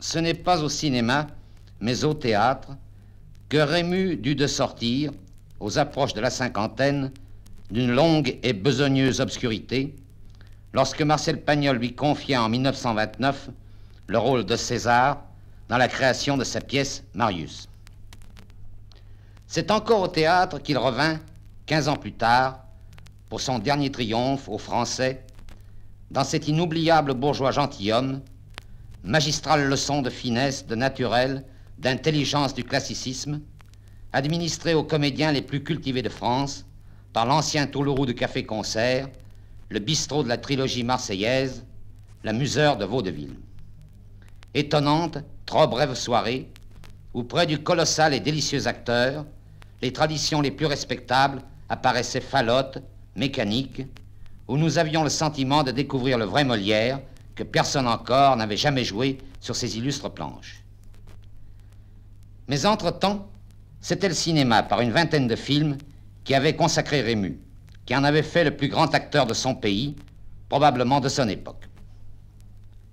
ce n'est pas au cinéma, mais au théâtre, que Rému dut de sortir, aux approches de la cinquantaine, d'une longue et besogneuse obscurité, lorsque Marcel Pagnol lui confia en 1929 le rôle de César dans la création de sa pièce Marius. C'est encore au théâtre qu'il revint, 15 ans plus tard, pour son dernier triomphe aux Français, dans cet inoubliable bourgeois gentilhomme, magistrale leçon de finesse, de naturel, d'intelligence du classicisme, administré aux comédiens les plus cultivés de France par l'ancien Toulourou de Café-Concert, le bistrot de la trilogie marseillaise, la museur de vaudeville. Étonnante, trop brève soirée, où près du colossal et délicieux acteur, les traditions les plus respectables apparaissaient falottes, mécaniques, où nous avions le sentiment de découvrir le vrai Molière que personne encore n'avait jamais joué sur ces illustres planches. Mais entre-temps, c'était le cinéma, par une vingtaine de films, qui avait consacré Rému, qui en avait fait le plus grand acteur de son pays, probablement de son époque.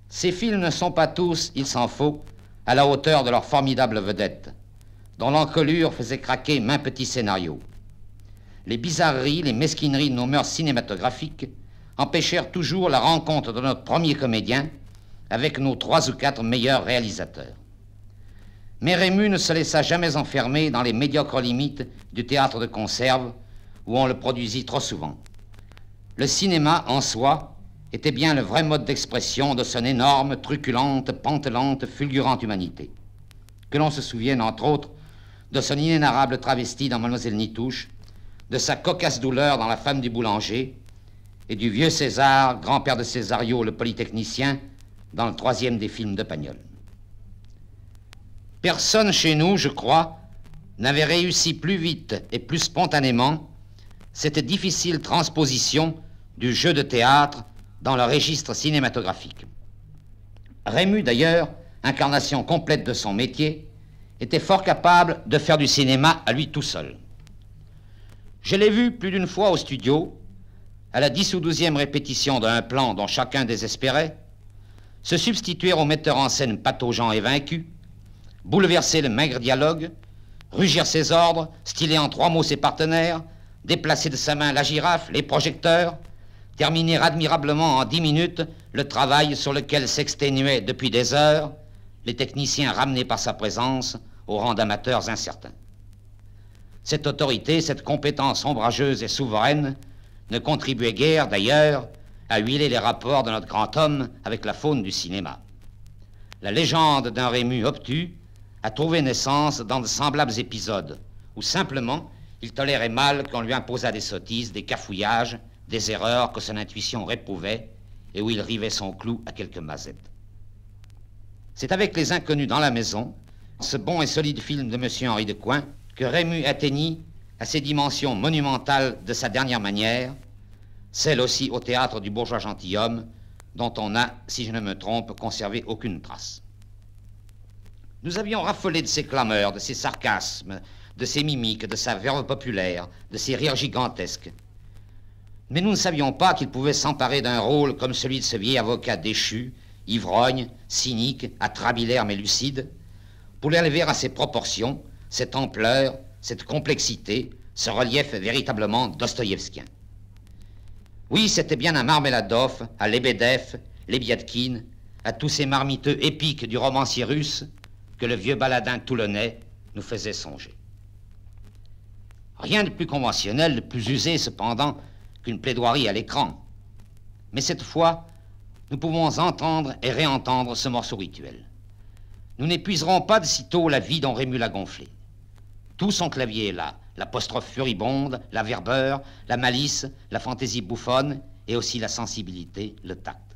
Ces films ne sont pas tous, il s'en faut, à la hauteur de leurs formidables vedettes, dont l'encolure faisait craquer maints petits scénarios. Les bizarreries, les mesquineries de nos mœurs cinématographiques empêchèrent toujours la rencontre de notre premier comédien avec nos 3 ou 4 meilleurs réalisateurs. Mais Rému ne se laissa jamais enfermer dans les médiocres limites du théâtre de conserve où on le produisit trop souvent. Le cinéma, en soi, était bien le vrai mode d'expression de son énorme, truculente, pantelante, fulgurante humanité. Que l'on se souvienne, entre autres, de son inénarrable travesti dans Mademoiselle Nitouche, de sa cocasse douleur dans La femme du boulanger, et du vieux César, grand-père de Césario, le polytechnicien, dans le 3e des films de Pagnol. Personne chez nous, je crois, n'avait réussi plus vite et plus spontanément cette difficile transposition du jeu de théâtre dans le registre cinématographique. Rému, d'ailleurs, incarnation complète de son métier, était fort capable de faire du cinéma à lui tout seul. Je l'ai vu plus d'une fois au studio, à la 10 ou 12e répétition d'un plan dont chacun désespérait, se substituer au metteur en scène pataugeant et vaincu, bouleverser le maigre dialogue, rugir ses ordres, styler en 3 mots ses partenaires, déplacer de sa main la girafe, les projecteurs, terminer admirablement en 10 minutes le travail sur lequel s'exténuaient depuis des heures les techniciens ramenés par sa présence au rang d'amateurs incertains. Cette autorité, cette compétence ombrageuse et souveraine ne contribuait guère, d'ailleurs, à huiler les rapports de notre grand homme avec la faune du cinéma. La légende d'un Rému obtus a trouvé naissance dans de semblables épisodes où simplement il tolérait mal qu'on lui imposât des sottises, des cafouillages, des erreurs que son intuition réprouvait et où il rivait son clou à quelques mazettes. C'est avec Les Inconnus dans la maison, ce bon et solide film de M. Henri de Coin, que Rému atteignit à ces dimensions monumentales de sa dernière manière, celle aussi au théâtre du bourgeois gentilhomme, dont on n'a, si je ne me trompe, conservé aucune trace. Nous avions raffolé de ses clameurs, de ses sarcasmes, de ses mimiques, de sa verve populaire, de ses rires gigantesques. Mais nous ne savions pas qu'il pouvait s'emparer d'un rôle comme celui de ce vieil avocat déchu, ivrogne, cynique, atrabilaire mais lucide, pour l'élever à ses proportions, cette ampleur, cette complexité, ce relief véritablement dostoïevskien. Oui, c'était bien à Marmeladov, à Lebedev, Lebiadkin, à tous ces marmiteux épiques du romancier russe que le vieux baladin toulonnais nous faisait songer. Rien de plus conventionnel, de plus usé cependant qu'une plaidoirie à l'écran. Mais cette fois, nous pouvons entendre et réentendre ce morceau rituel. Nous n'épuiserons pas de sitôt la vie dont Rému l'a gonflé. Tout son clavier est là, l'apostrophe furibonde, la verbeur, la malice, la fantaisie bouffonne et aussi la sensibilité, le tact.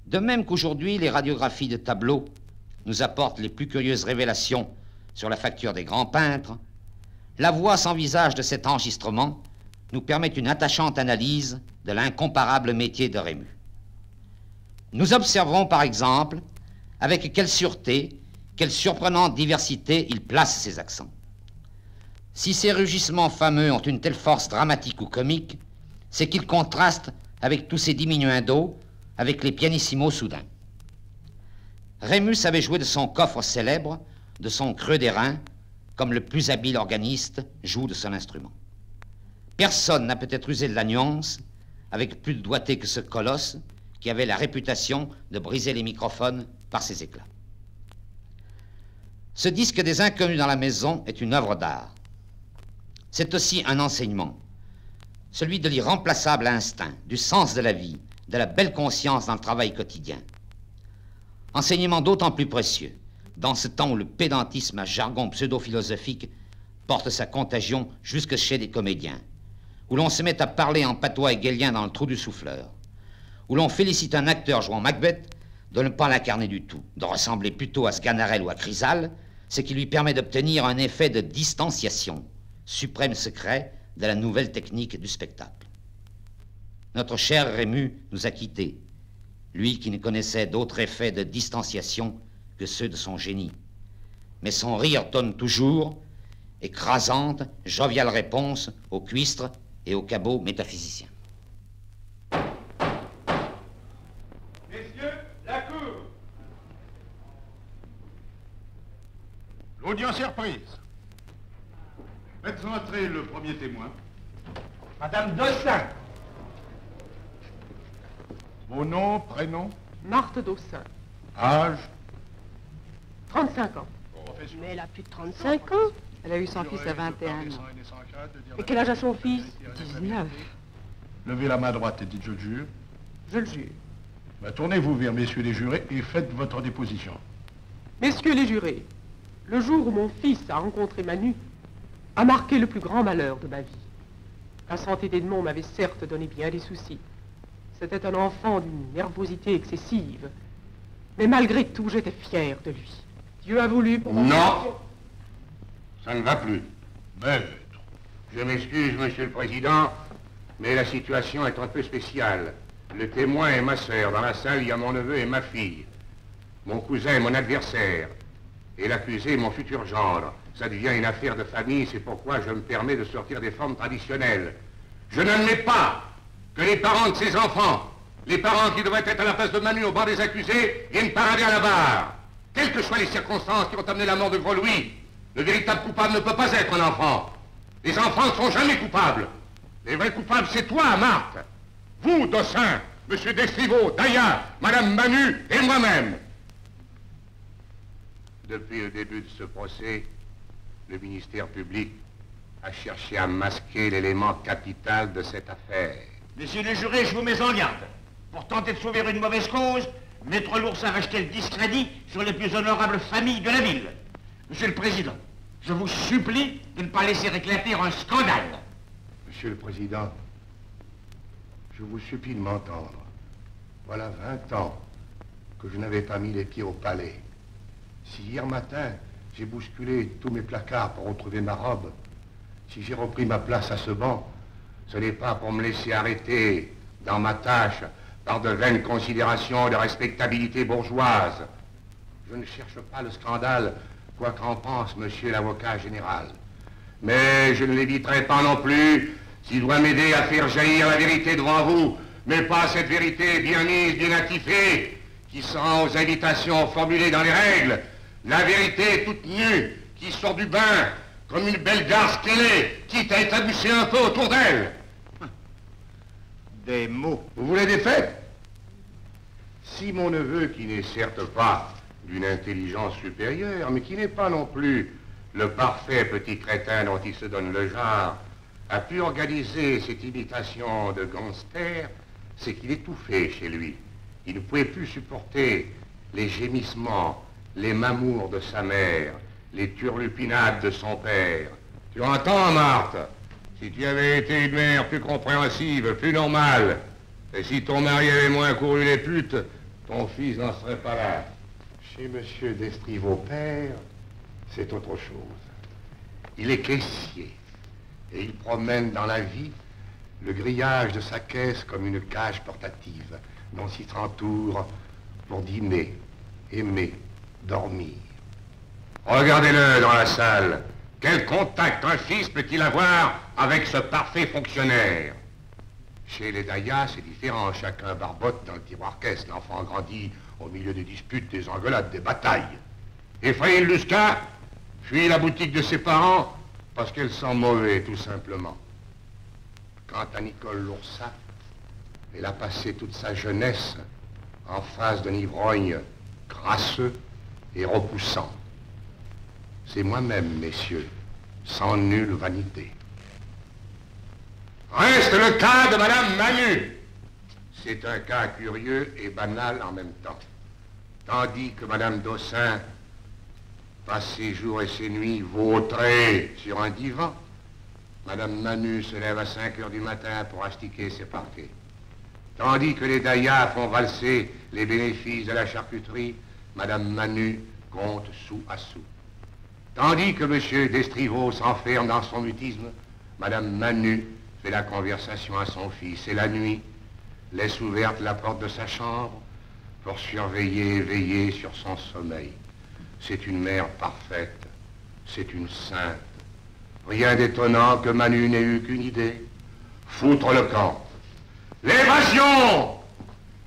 De même qu'aujourd'hui, les radiographies de tableaux nous apportent les plus curieuses révélations sur la facture des grands peintres, la voix sans visage de cet enregistrement nous permet une attachante analyse de l'incomparable métier de Rému. Nous observerons par exemple avec quelle sûreté, quelle surprenante diversité il place ses accents. Si ces rugissements fameux ont une telle force dramatique ou comique, c'est qu'ils contrastent avec tous ces diminuendos, avec les pianissimos soudains. Rémus avait joué de son coffre célèbre, de son creux d'airain, comme le plus habile organiste joue de son instrument. Personne n'a peut-être usé de la nuance avec plus de doigté que ce colosse qui avait la réputation de briser les microphones par ses éclats. Ce disque des Inconnus dans la maison est une œuvre d'art. C'est aussi un enseignement, celui de l'irremplaçable instinct, du sens de la vie, de la belle conscience dans le travail quotidien. Enseignement d'autant plus précieux dans ce temps où le pédantisme à jargon pseudo-philosophique porte sa contagion jusque chez des comédiens, où l'on se met à parler en patois hegelien dans le trou du souffleur, où l'on félicite un acteur jouant Macbeth de ne pas l'incarner du tout, de ressembler plutôt à Sganarelle ou à Chrysale, ce qui lui permet d'obtenir un effet de distanciation, suprême secret de la nouvelle technique du spectacle. Notre cher Rémus nous a quittés, lui qui ne connaissait d'autre effet de distanciation que ceux de son génie. Mais son rire donne toujours écrasante, joviale réponse aux cuistres et aux cabots métaphysiciens. Messieurs, la cour. L'audience est reprise. Faites entrer le premier témoin. Madame Dossin. Vos noms, prénoms, Marthe Dossin, âge, 35 ans. profession. Mais elle a plus de 35 ans. Elle a eu son fils à 21 ans. Et quel âge a son fils? 19. Levez la main droite et dites je le jure. Je le jure. Ben, tournez-vous vers messieurs les jurés et faites votre déposition. Messieurs les jurés, le jour où mon fils a rencontré Manu a marqué le plus grand malheur de ma vie. La santé d'Edmond m'avait certes donné bien des soucis. C'était un enfant d'une nervosité excessive. Mais malgré tout, j'étais fier de lui. Dieu a voulu pour mon Non. Ça ne va plus. Maître, Je m'excuse, monsieur le président, mais la situation est un peu spéciale. Le témoin est ma sœur. Dans la salle, il y a mon neveu et ma fille. Mon cousin est mon adversaire. Et l'accusé est mon futur gendre. Ça devient une affaire de famille, c'est pourquoi je me permets de sortir des formes traditionnelles. Je n'admets pas que les parents de ces enfants, les parents qui devraient être à la place de Manu au banc des accusés, viennent parader à la barre. Quelles que soient les circonstances qui ont amené la mort de Gros-Louis, le véritable coupable ne peut pas être un enfant. Les enfants ne sont jamais coupables. Les vrais coupables, c'est toi, Marthe. Vous, Dossin, monsieur Destriveau, Daya, madame Manu et moi-même. Depuis le début de ce procès, le ministère public a cherché à masquer l'élément capital de cette affaire. Messieurs les jurés, je vous mets en garde. Pour tenter de sauver une mauvaise cause, Maître l'Ours a racheté le discrédit sur les plus honorables familles de la ville. Monsieur le Président, je vous supplie de ne pas laisser éclater un scandale. Monsieur le Président, je vous supplie de m'entendre. Voilà 20 ans que je n'avais pas mis les pieds au palais. Si hier matin, j'ai bousculé tous mes placards pour retrouver ma robe, si j'ai repris ma place à ce banc, ce n'est pas pour me laisser arrêter dans ma tâche par de vaines considérations de respectabilité bourgeoise. Je ne cherche pas le scandale, quoi qu'en pense monsieur l'avocat général. Mais je ne l'éviterai pas non plus s'il doit m'aider à faire jaillir la vérité devant vous, mais pas cette vérité bien mise, bien attifée, qui se rend aux invitations formulées dans les règles. La vérité toute nue, qui sort du bain, comme une belle garce qu'elle est, quitte à étabusser un peu autour d'elle. Des mots. Vous voulez des faits? Si mon neveu, qui n'est certes pas d'une intelligence supérieure, mais qui n'est pas non plus le parfait petit crétin dont il se donne le genre, a pu organiser cette imitation de gangster, c'est qu'il étouffait chez lui. Il ne pouvait plus supporter les gémissements, les mamours de sa mère, les turlupinades de son père. Tu entends, Marthe? Si tu avais été une mère plus compréhensive, plus normale, et si ton mari avait moins couru les putes, ton fils n'en serait pas là. Chez monsieur Destriveau père, c'est autre chose. Il est caissier, et il promène dans la vie le grillage de sa caisse comme une cage portative, dont s'y s'entoure pour dîner, aimer, dormir. Regardez-le dans la salle. Quel contact un fils peut-il avoir avec ce parfait fonctionnaire? Chez les Dayas, c'est différent. Chacun barbote dans le tiroir caisse. L'enfant grandit au milieu des disputes, des engueulades, des batailles. Ephraïm Lusca fuit la boutique de ses parents parce qu'elle sent mauvais, tout simplement. Quant à Nicole Loursa, elle a passé toute sa jeunesse en face d'un ivrogne crasseux et repoussant. C'est moi-même, messieurs, sans nulle vanité. Reste le cas de Madame Manu. C'est un cas curieux et banal en même temps. Tandis que Madame Dossin passe ses jours et ses nuits vautrée sur un divan, Madame Manu se lève à 5 heures du matin pour astiquer ses parquets. Tandis que les Dayas font valser les bénéfices de la charcuterie, Madame Manu compte sou à sou. Tandis que M. Destriveau s'enferme dans son mutisme, Madame Manu fait la conversation à son fils et la nuit laisse ouverte la porte de sa chambre pour surveiller et veiller sur son sommeil. C'est une mère parfaite, c'est une sainte. Rien d'étonnant que Manu n'ait eu qu'une idée, foutre le camp. L'évasion!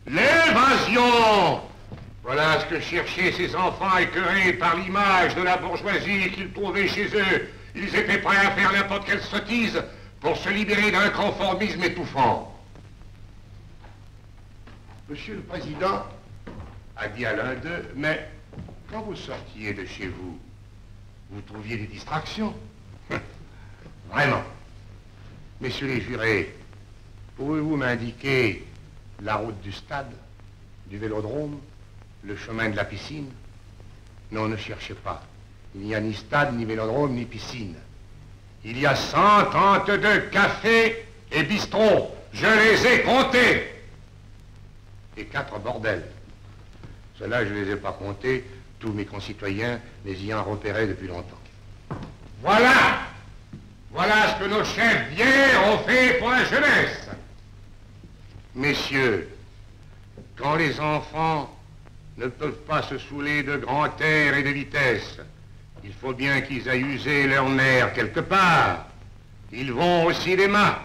L'évasion! Voilà ce que cherchaient ces enfants écœurés par l'image de la bourgeoisie qu'ils trouvaient chez eux. Ils étaient prêts à faire n'importe quelle sottise pour se libérer d'un conformisme étouffant. Monsieur le Président a dit à l'un d'eux, mais quand vous sortiez de chez vous, vous trouviez des distractions? Vraiment. Messieurs les jurés, pouvez-vous m'indiquer la route du stade, du vélodrome, le chemin de la piscine? Non, ne cherchez pas. Il n'y a ni stade, ni vélodrome, ni piscine. Il y a 132 cafés et bistrots. Je les ai comptés. Et 4 bordels. Ceux-là, je ne les ai pas comptés. Tous mes concitoyens les ayant repérés depuis longtemps. Voilà! Voilà ce que nos chefs vieux ont fait pour la jeunesse. Messieurs, quand les enfants ne peuvent pas se saouler de grand air et de vitesse, il faut bien qu'ils aillent user leur nerf quelque part. Ils vont au cinéma.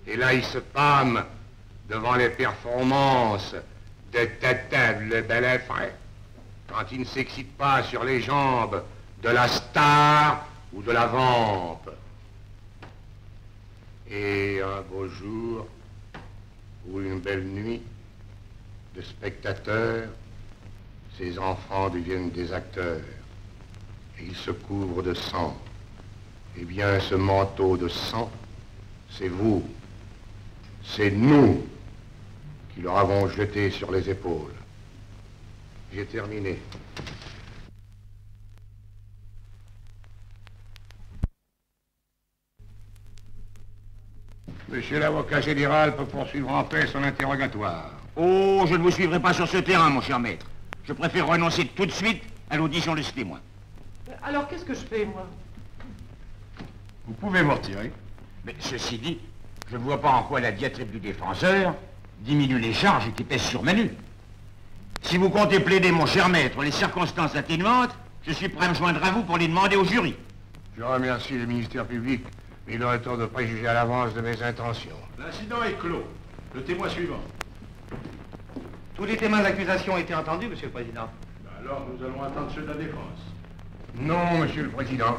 Et là, ils se pâment devant les performances de Tata le bel effet. Quand ils ne s'excitent pas sur les jambes de la star ou de la vampe. Et un beau jour, ou une belle nuit, de spectateurs, ces enfants deviennent des acteurs. Et ils se couvrent de sang. Eh bien, ce manteau de sang, c'est vous, c'est nous qui leur avons jeté sur les épaules. J'ai terminé. Monsieur l'avocat général peut poursuivre en paix son interrogatoire. Oh, je ne vous suivrai pas sur ce terrain, mon cher maître. Je préfère renoncer tout de suite à l'audition de ce témoin. Alors, qu'est-ce que je fais, moi? Vous pouvez me retirer. Mais ceci dit, je ne vois pas en quoi la diatribe du défenseur diminue les charges qui pèsent sur Manu. Si vous comptez plaider, mon cher maître, les circonstances atténuantes, je suis prêt à me joindre à vous pour les demander au jury. Je remercie le ministère public, mais il aurait tort de préjuger à l'avance de mes intentions. L'incident est clos. Le témoin suivant. Tous les témoins d'accusation ont été entendus, Monsieur le Président. Alors, nous allons attendre ceux de la défense. Non, Monsieur le Président.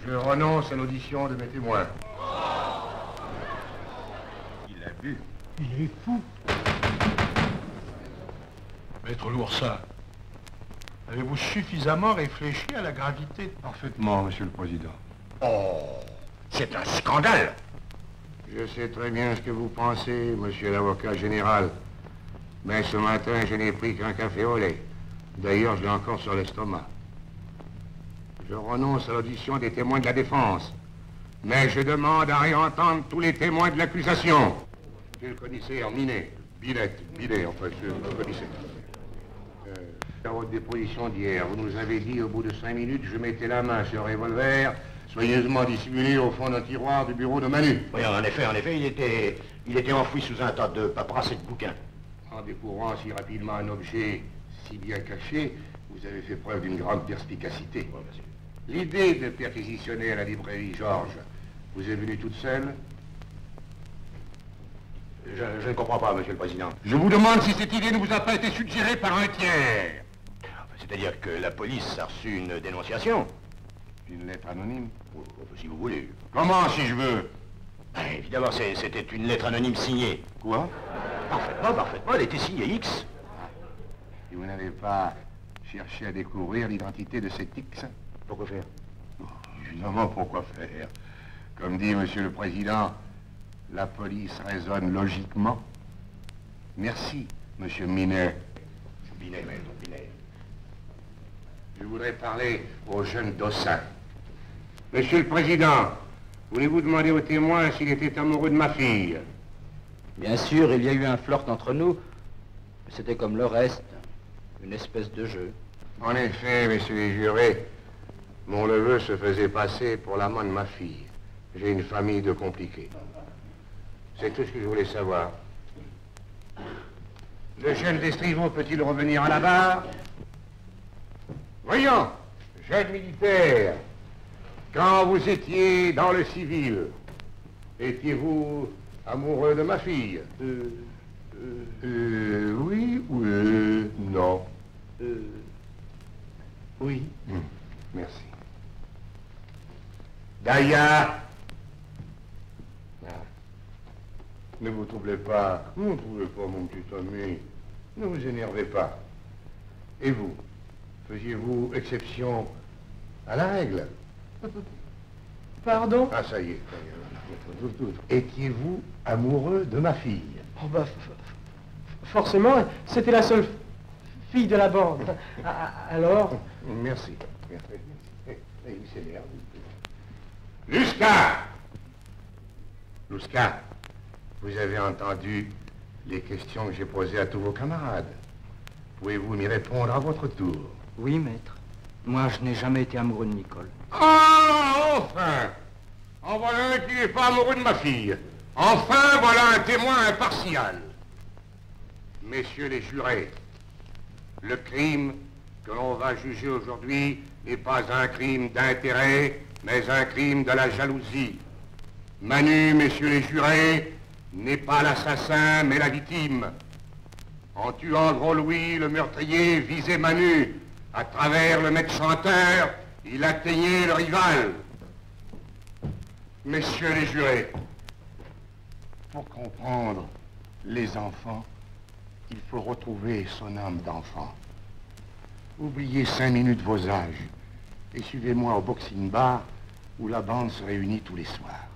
Je renonce à l'audition de mes témoins. Il a bu. Il est fou. Maître Loursa, avez-vous suffisamment réfléchi à la gravité? Parfaitement, Monsieur le Président. Oh, c'est un scandale. Je sais très bien ce que vous pensez, Monsieur l'avocat général. Mais ce matin, je n'ai pris qu'un café au lait. D'ailleurs, je l'ai encore sur l'estomac. Je renonce à l'audition des témoins de la défense. Mais je demande à réentendre tous les témoins de l'accusation. Monsieur le commissaire Minet, Binet, enfin, monsieur le commissaire. Dans votre déposition d'hier, vous nous avez dit, au bout de 5 minutes, je mettais la main sur un revolver, soigneusement dissimulé au fond d'un tiroir du bureau de Manu. Oui, en effet, il était enfoui sous un tas de paperasses et de bouquins. En découvrant si rapidement un objet si bien caché, vous avez fait preuve d'une grande perspicacité. Oui, monsieur. L'idée de perquisitionner à la librairie Georges vous est venue toute seule? Je ne comprends pas, Monsieur le Président. Je vous demande si cette idée ne vous a pas été suggérée par un tiers. C'est-à-dire que la police a reçu une dénonciation. Une lettre anonyme? Si vous voulez. Comment, si je veux? Évidemment, c'était une lettre anonyme signée. Quoi? Parfaitement, elle était signée X. Et vous n'avez pas cherché à découvrir l'identité de cet X? Pourquoi faire? Évidemment, pourquoi faire? Comme dit Monsieur le Président, la police raisonne logiquement. Merci, Monsieur Minet. Binet, maître, Binet. Je voudrais parler au jeune Dossin. Monsieur le Président, voulez-vous demander au témoin s'il était amoureux de ma fille? Bien sûr, il y a eu un flirt entre nous. C'était comme le reste, une espèce de jeu. En effet, messieurs les jurés, mon neveu se faisait passer pour l'amant de ma fille. J'ai une famille de compliqués. C'est tout ce que je voulais savoir. Le jeune Destriveau peut-il revenir à la barre? Voyons, jeune militaire, quand vous étiez dans le civil, étiez-vous amoureux de ma fille? Oui ou non? Oui. Merci. Daya! Ne vous troublez pas. Ne vous troublez pas, mon petit ami. Ne vous énervez pas. Et vous? Faisiez-vous exception à la règle? Pardon? Ah, ça y est. Étiez-vous amoureux de ma fille? Oh, bah, forcément, c'était la seule fille de la bande. Alors? Merci. Il s'énerve. Lusca! Lusca, vous avez entendu les questions que j'ai posées à tous vos camarades. Pouvez-vous m'y répondre à votre tour? Oui, maître. Moi, je n'ai jamais été amoureux de Nicole. Ah, enfin! En voilà un qui n'est pas amoureux de ma fille. Enfin, voilà un témoin impartial. Messieurs les jurés, le crime que l'on va juger aujourd'hui n'est pas un crime d'intérêt, mais un crime de la jalousie. Manu, messieurs les jurés, n'est pas l'assassin, mais la victime. En tuant Gros Louis, le meurtrier visait Manu. À travers le maître chanteur, il atteignait le rival. Messieurs les jurés, pour comprendre les enfants, il faut retrouver son âme d'enfant. Oubliez 5 minutes vos âges et suivez-moi au boxing bar où la bande se réunit tous les soirs.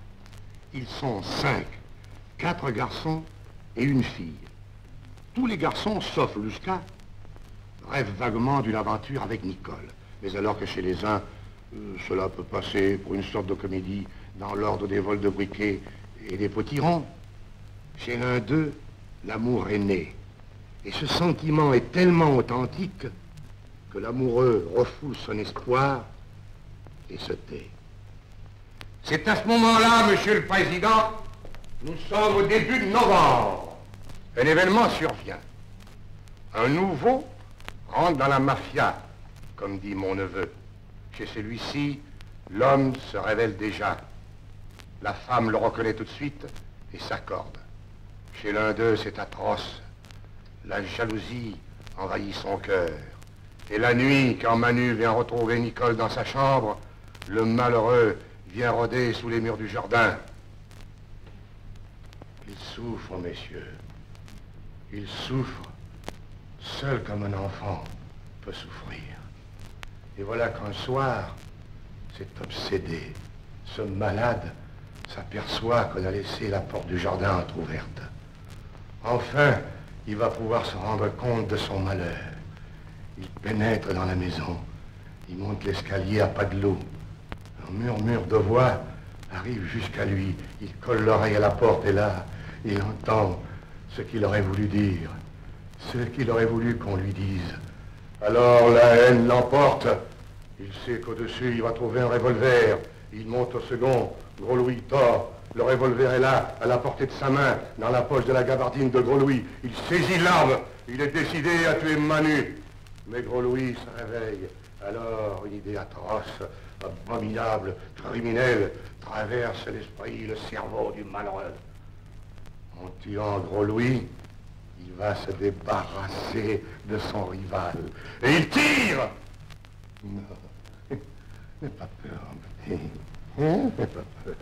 Ils sont 5, 4 garçons et une fille. Tous les garçons, sauf Lusca, rêvent vaguement d'une aventure avec Nicole. Mais alors que chez les uns, cela peut passer pour une sorte de comédie dans l'ordre des vols de briquets et des potirons. Chez l'un d'eux, l'amour est né. Et ce sentiment est tellement authentique que l'amoureux refoule son espoir et se tait. C'est à ce moment-là, Monsieur le Président, nous sommes au début de novembre. Un événement survient. Un nouveau rentre dans la mafia, comme dit mon neveu. Chez celui-ci, l'homme se révèle déjà. La femme le reconnaît tout de suite et s'accorde. Chez l'un d'eux, c'est atroce. La jalousie envahit son cœur. Et la nuit, quand Manu vient retrouver Nicole dans sa chambre, le malheureux vient rôder sous les murs du jardin. Il souffre, messieurs. Il souffre, seul comme un enfant peut souffrir. Et voilà qu'un soir, cet obsédé, ce malade, s'aperçoit qu'on a laissé la porte du jardin entr'ouverte. Enfin, il va pouvoir se rendre compte de son malheur. Il pénètre dans la maison. Il monte l'escalier à pas de loup. Un murmure de voix arrive jusqu'à lui. Il colle l'oreille à la porte et là, il entend ce qu'il aurait voulu dire. Ce qu'il aurait voulu qu'on lui dise. Alors la haine l'emporte. Il sait qu'au-dessus, il va trouver un revolver. Il monte au second. Gros Louis tord. Le revolver est là, à la portée de sa main, dans la poche de la gabardine de Gros Louis. Il saisit l'arme. Il est décidé à tuer Manu. Mais Gros Louis se réveille. Alors, une idée atroce, abominable, criminelle, traverse l'esprit, le cerveau du malheureux. En tuant Gros Louis, il va se débarrasser de son rival. Et il tire! Non, n'aie pas peur, petit. Hein? N'aie pas peur.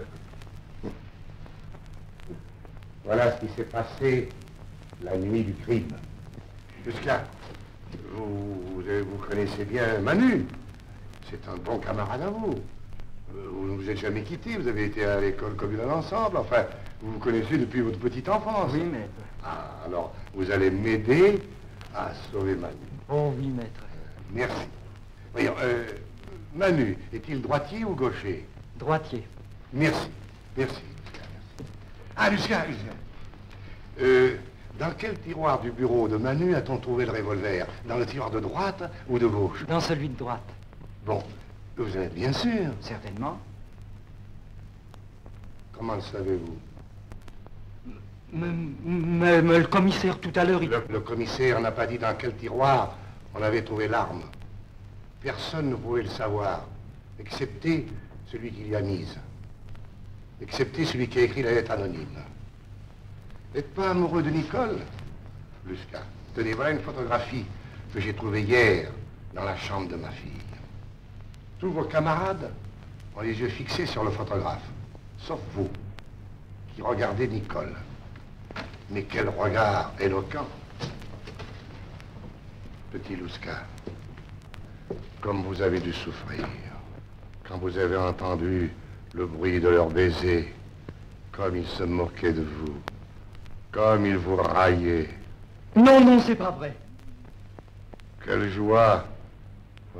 Voilà ce qui s'est passé la nuit du crime. Jusqu'à... Vous connaissez bien Manu. C'est un bon camarade à vous. Vous ne vous êtes jamais quittés, vous avez été à l'école communale ensemble. Enfin, vous vous connaissez depuis votre petite enfance. Oui, maître. Ah, alors, vous allez m'aider à sauver Manu. Oh oui, maître. Merci. Voyons, Manu, est-il droitier ou gaucher? Droitier. Merci. Merci. Ah, Lucien. Dans quel tiroir du bureau de Manu a-t-on trouvé le revolver? Dans le tiroir de droite ou de gauche? Dans celui de droite. Bon, vous en êtes bien sûr. Certainement. Comment le savez-vous? Mais le commissaire, tout à l'heure, il... Le commissaire n'a pas dit dans quel tiroir on avait trouvé l'arme. Personne ne pouvait le savoir, excepté celui qui l'y a mise. Excepté celui qui a écrit la lettre anonyme. N'êtes pas amoureux de Nicole, Lusca? Tenez, voilà une photographie que j'ai trouvée hier dans la chambre de ma fille. Tous vos camarades ont les yeux fixés sur le photographe, sauf vous, qui regardez Nicole. Mais quel regard éloquent! Petit Lusca, comme vous avez dû souffrir, quand vous avez entendu le bruit de leurs baisers, comme ils se moquaient de vous, comme ils vous raillaient. Non, c'est pas vrai. Quelle joie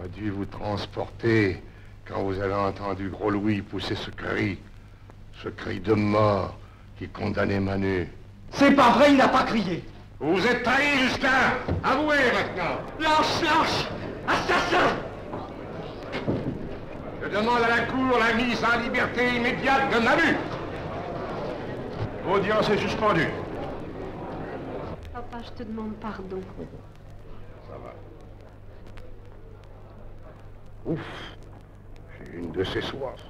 a dû vous transporter quand vous avez entendu Gros Louis pousser ce cri de mort qui condamnait Manu. C'est pas vrai, il n'a pas crié. Vous êtes trahi, Justin. Avouez maintenant. Lâche! Assassin! Je demande à la Cour la mise en liberté immédiate de Manu. L'audience est suspendue. Papa, je te demande pardon. Ça va. Ouf, j'ai une de ces soifs.